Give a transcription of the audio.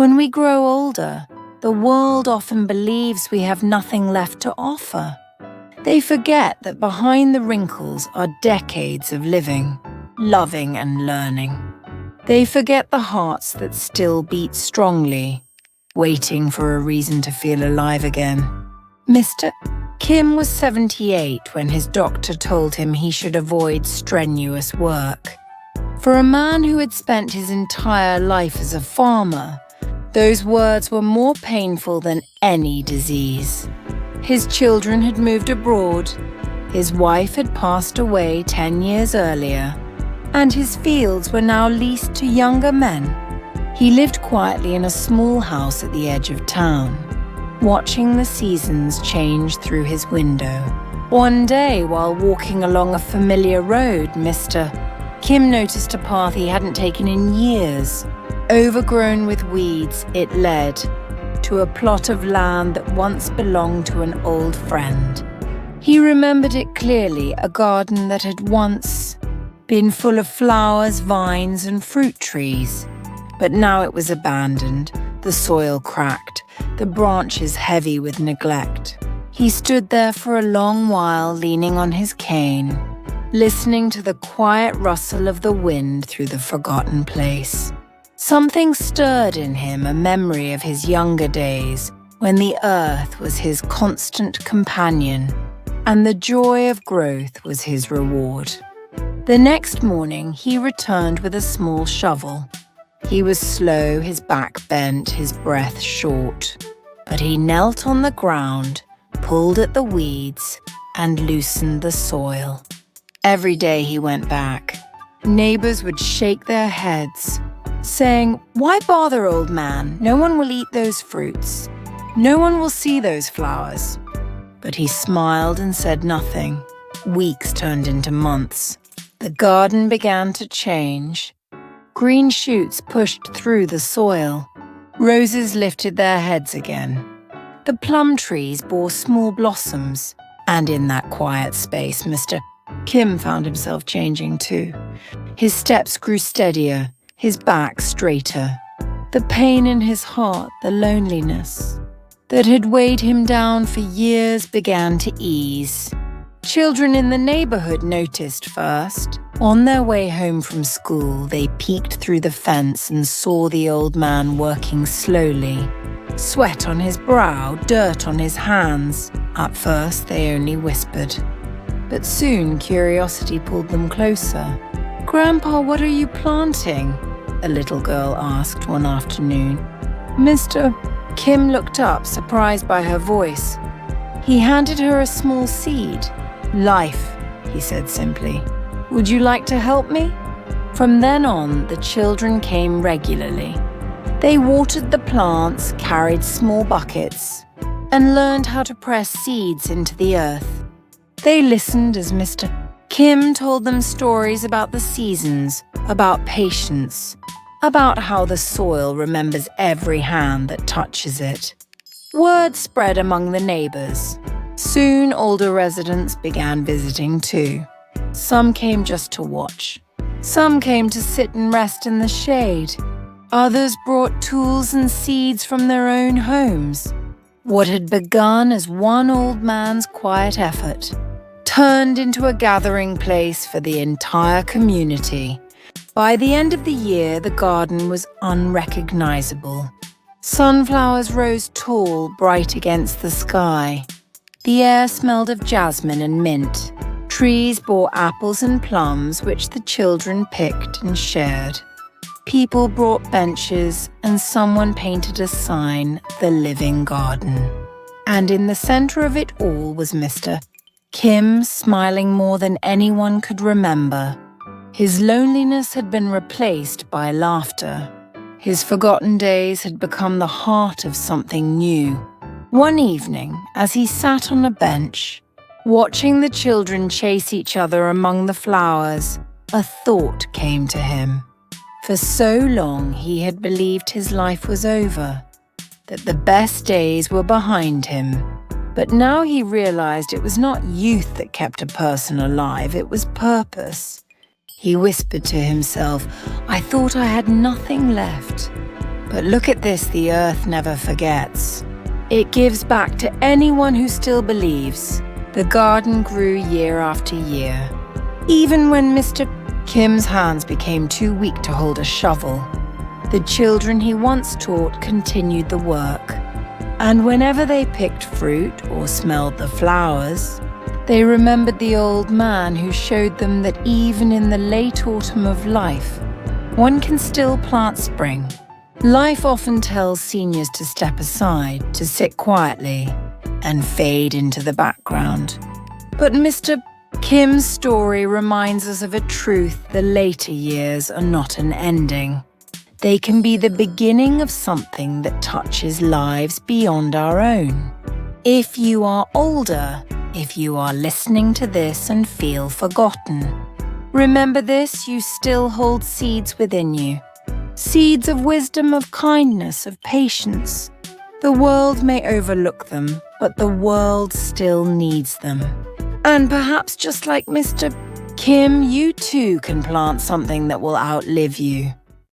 When we grow older, the world often believes we have nothing left to offer. They forget that behind the wrinkles are decades of living, loving and learning. They forget the hearts that still beat strongly, waiting for a reason to feel alive again. Mr. Kim was 78 when his doctor told him he should avoid strenuous work. For a man who had spent his entire life as a farmer, those words were more painful than any disease. His children had moved abroad, his wife had passed away 10 years earlier, and his fields were now leased to younger men. He lived quietly in a small house at the edge of town, watching the seasons change through his window. One day, while walking along a familiar road, Mr. Kim noticed a path he hadn't taken in years. Overgrown with weeds, it led to a plot of land that once belonged to an old friend. He remembered it clearly, a garden that had once been full of flowers, vines, and fruit trees. But now it was abandoned, the soil cracked, the branches heavy with neglect. He stood there for a long while, leaning on his cane, listening to the quiet rustle of the wind through the forgotten place. Something stirred in him, a memory of his younger days, when the earth was his constant companion, and the joy of growth was his reward. The next morning, he returned with a small shovel. He was slow, his back bent, his breath short. But he knelt on the ground, pulled at the weeds, and loosened the soil. Every day he went back. Neighbors would shake their heads, saying, "Why bother, old man? No one will eat those fruits. No one will see those flowers." But he smiled and said nothing. Weeks turned into months. The garden began to change. Green shoots pushed through the soil. Roses lifted their heads again. The plum trees bore small blossoms. And in that quiet space, Mr. Kim found himself changing too. His steps grew steadier, his back straighter. The pain in his heart, the loneliness that had weighed him down for years began to ease. Children in the neighborhood noticed first. On their way home from school, they peeked through the fence and saw the old man working slowly. Sweat on his brow, dirt on his hands. At first, they only whispered. But soon, curiosity pulled them closer. "Grandpa, what are you planting?" a little girl asked one afternoon. Mr. Kim looked up, surprised by her voice. He handed her a small seed. "Life," he said simply. "Would you like to help me?" From then on, the children came regularly. They watered the plants, carried small buckets, and learned how to press seeds into the earth. They listened as Mr. Kim told them stories about the seasons, about patience, about how the soil remembers every hand that touches it. Word spread among the neighbors. Soon, older residents began visiting too. Some came just to watch. Some came to sit and rest in the shade. Others brought tools and seeds from their own homes. What had begun as one old man's quiet effort turned into a gathering place for the entire community. By the end of the year, the garden was unrecognizable. Sunflowers rose tall, bright against the sky. The air smelled of jasmine and mint. Trees bore apples and plums, which the children picked and shared. People brought benches, and someone painted a sign, "The Living Garden." And in the center of it all was Mr. Kim, smiling more than anyone could remember. His loneliness had been replaced by laughter. His forgotten days had become the heart of something new. One evening, as he sat on a bench, watching the children chase each other among the flowers, a thought came to him. For so long he had believed his life was over, that the best days were behind him. But now he realized it was not youth that kept a person alive, it was purpose. He whispered to himself, "I thought I had nothing left." But look at this, the earth never forgets. It gives back to anyone who still believes. The garden grew year after year. Even when Mr. Kim's hands became too weak to hold a shovel, the children he once taught continued the work. And whenever they picked fruit or smelled the flowers, they remembered the old man who showed them that even in the late autumn of life, one can still plant spring. Life often tells seniors to step aside, to sit quietly, and fade into the background. But Mr. Kim's story reminds us of a truth: the later years are not an ending. They can be the beginning of something that touches lives beyond our own. If you are older, if you are listening to this and feel forgotten, remember this: you still hold seeds within you. Seeds of wisdom, of kindness, of patience. The world may overlook them, but the world still needs them. And perhaps just like Mr. Kim, you too can plant something that will outlive you.